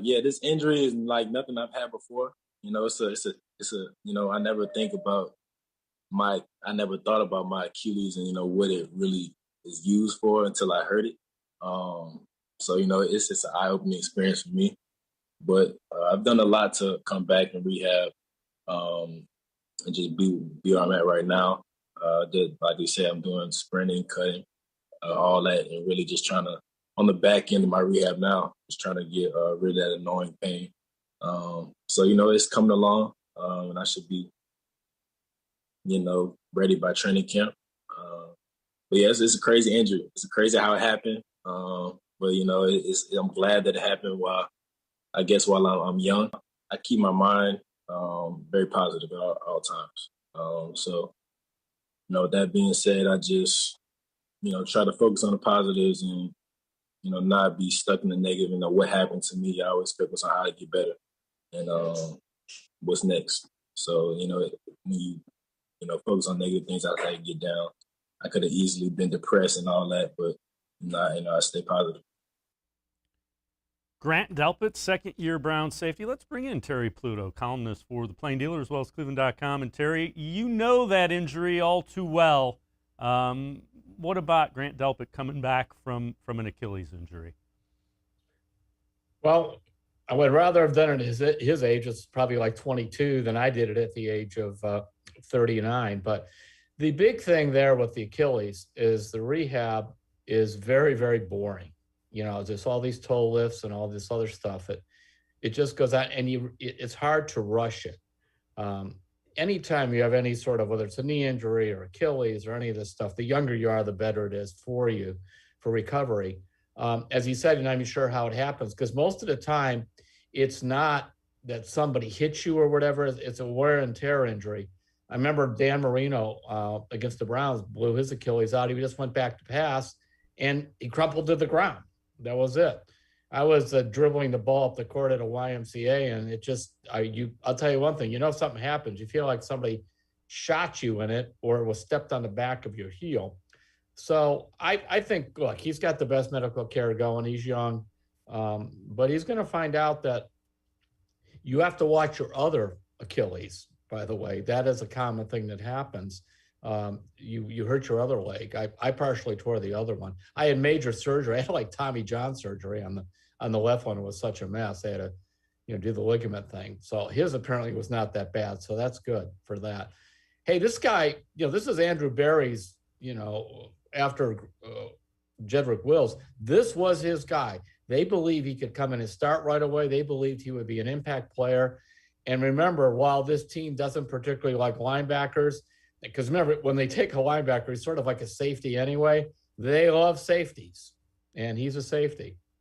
Yeah, this injury is like nothing I've had before. I never think about I never thought about my Achilles and, what it really is used for until I heard it. So, it's just an eye-opening experience for me. But I've done a lot to come back and rehab, and just be where I'm at right now. Like you said, I'm doing sprinting, cutting, all that, and really just trying to, on the back end of my rehab now, just trying to get rid of that annoying pain. So, it's coming along, and I should be, ready by training camp. But yeah, it's a crazy injury. It's crazy how it happened. But I'm glad that it happened while I'm young. I keep my mind very positive at all times. With that being said, I just try to focus on the positives and not be stuck in the negative. What happened to me. I always focus on how to get better and what's next. So when you focus on negative things, that's how you get down. I could have easily been depressed and all that, but I stay positive. Grant Delpit, second-year Brown safety. Let's bring in Terry Pluto, columnist for the Plain Dealer as well as cleveland.com. And Terry, you know that injury all too well. What about Grant Delpit coming back from an Achilles injury? Well, I would rather have done it at his age. It's probably like 22 than I did it at the age of 39. But the big thing there with the Achilles is the rehab is very, very boring. There's all these toe lifts and all this other stuff. It just goes out, and it's hard to rush it. Anytime you have any sort of, whether it's a knee injury or Achilles or any of this stuff, the younger you are, the better it is for you for recovery. As you said, and I'm sure how it happens, because most of the time it's not that somebody hits you or whatever. It's a wear and tear injury. I remember Dan Marino against the Browns blew his Achilles out. He just went back to pass, and he crumpled to the ground. That was it. I was dribbling the ball up the court at a YMCA, and it just, I'll tell you one thing, if something happens, you feel like somebody shot you in it or was stepped on the back of your heel. So I think, look, he's got the best medical care going. He's young, but he's going to find out that you have to watch your other Achilles, by the way. That is a common thing that happens. You hurt your other leg. I partially tore the other one. I had major surgery. I had like Tommy John surgery on the left one. It was such a mess. I had to, do the ligament thing. So his apparently was not that bad. So that's good for that. Hey, this guy, this is Andrew Berry's, after Jedrick Wills, this was his guy. They believe he could come in and start right away. They believed he would be an impact player. And remember, while this team doesn't particularly like linebackers, because remember, when they take a linebacker, he's sort of like a safety anyway. They love safeties, and he's a safety.